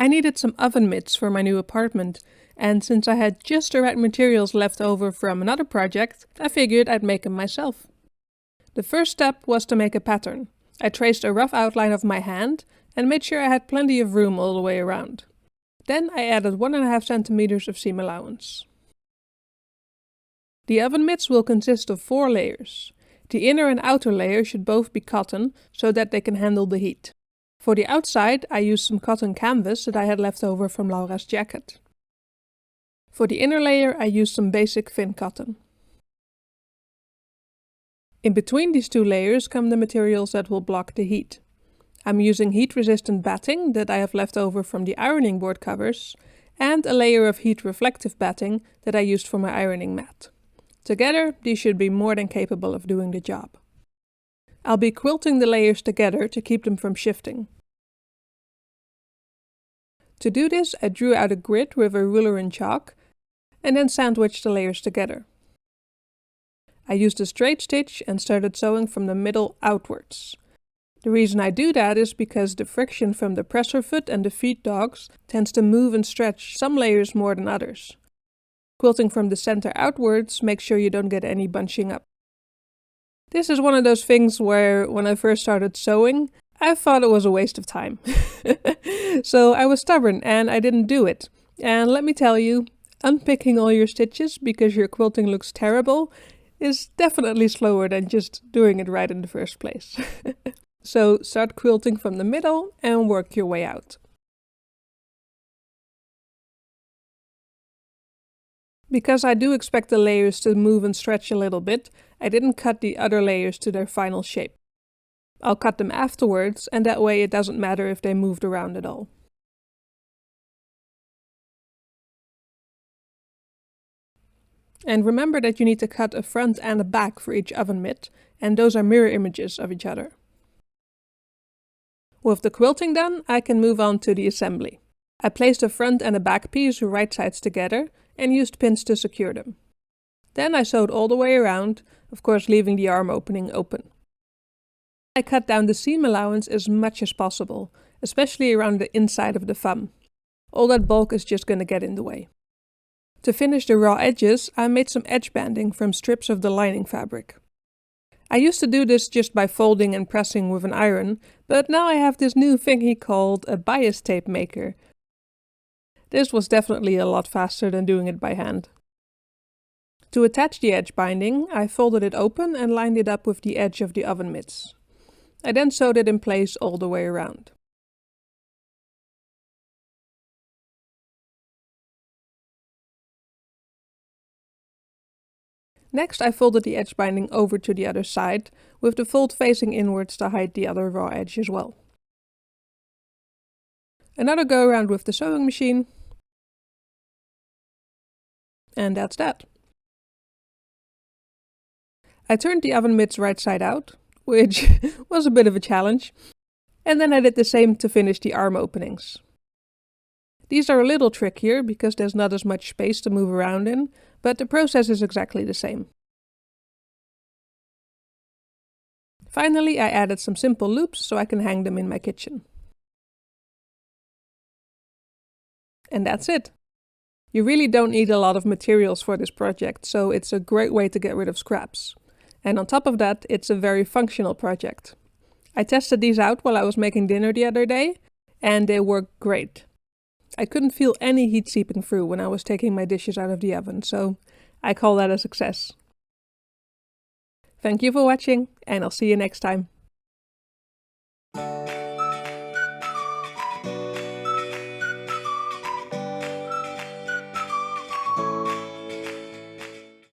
I needed some oven mitts for my new apartment, and since I had just the right materials left over from another project, I figured I'd make them myself. The first step was to make a pattern. I traced a rough outline of my hand and made sure I had plenty of room all the way around. Then I added 1.5 centimeters of seam allowance. The oven mitts will consist of 4 layers. The inner and outer layer should both be cotton so that they can handle the heat. For the outside, I used some cotton canvas that I had left over from Laura's jacket. For the inner layer, I used some basic thin cotton. In between these 2 layers come the materials that will block the heat. I'm using heat-resistant batting that I have left over from the ironing board covers, and a layer of heat-reflective batting that I used for my ironing mat. Together, these should be more than capable of doing the job. I'll be quilting the layers together to keep them from shifting. To do this, I drew out a grid with a ruler and chalk, and then sandwiched the layers together. I used a straight stitch and started sewing from the middle outwards. The reason I do that is because the friction from the presser foot and the feed dogs tends to move and stretch some layers more than others. Quilting from the center outwards makes sure you don't get any bunching up. This is one of those things where, when I first started sewing, I thought it was a waste of time. So I was stubborn and I didn't do it. And let me tell you, unpicking all your stitches because your quilting looks terrible is definitely slower than just doing it right in the first place. So start quilting from the middle and work your way out. Because I do expect the layers to move and stretch a little bit, I didn't cut the other layers to their final shape. I'll cut them afterwards, and that way it doesn't matter if they moved around at all. And remember that you need to cut a front and a back for each oven mitt, and those are mirror images of each other. With the quilting done, I can move on to the assembly. I placed a front and a back piece right sides together and used pins to secure them. Then I sewed all the way around, of course leaving the arm opening open. I cut down the seam allowance as much as possible, especially around the inside of the thumb. All that bulk is just going to get in the way. To finish the raw edges, I made some edge banding from strips of the lining fabric. I used to do this just by folding and pressing with an iron, but now I have this new thingy called a bias tape maker. This was definitely a lot faster than doing it by hand. To attach the edge binding, I folded it open and lined it up with the edge of the oven mitts. I then sewed it in place all the way around. Next, I folded the edge binding over to the other side, with the fold facing inwards to hide the other raw edge as well. Another go around with the sewing machine. And that's that. I turned the oven mitts right side out, which was a bit of a challenge, and then I did the same to finish the arm openings. These are a little trickier because there's not as much space to move around in, but the process is exactly the same. Finally, I added some simple loops so I can hang them in my kitchen. And that's it. You really don't need a lot of materials for this project, so it's a great way to get rid of scraps. And on top of that, it's a very functional project. I tested these out while I was making dinner the other day, and they work great. I couldn't feel any heat seeping through when I was taking my dishes out of the oven, so I call that a success. Thank you for watching, and I'll see you next time.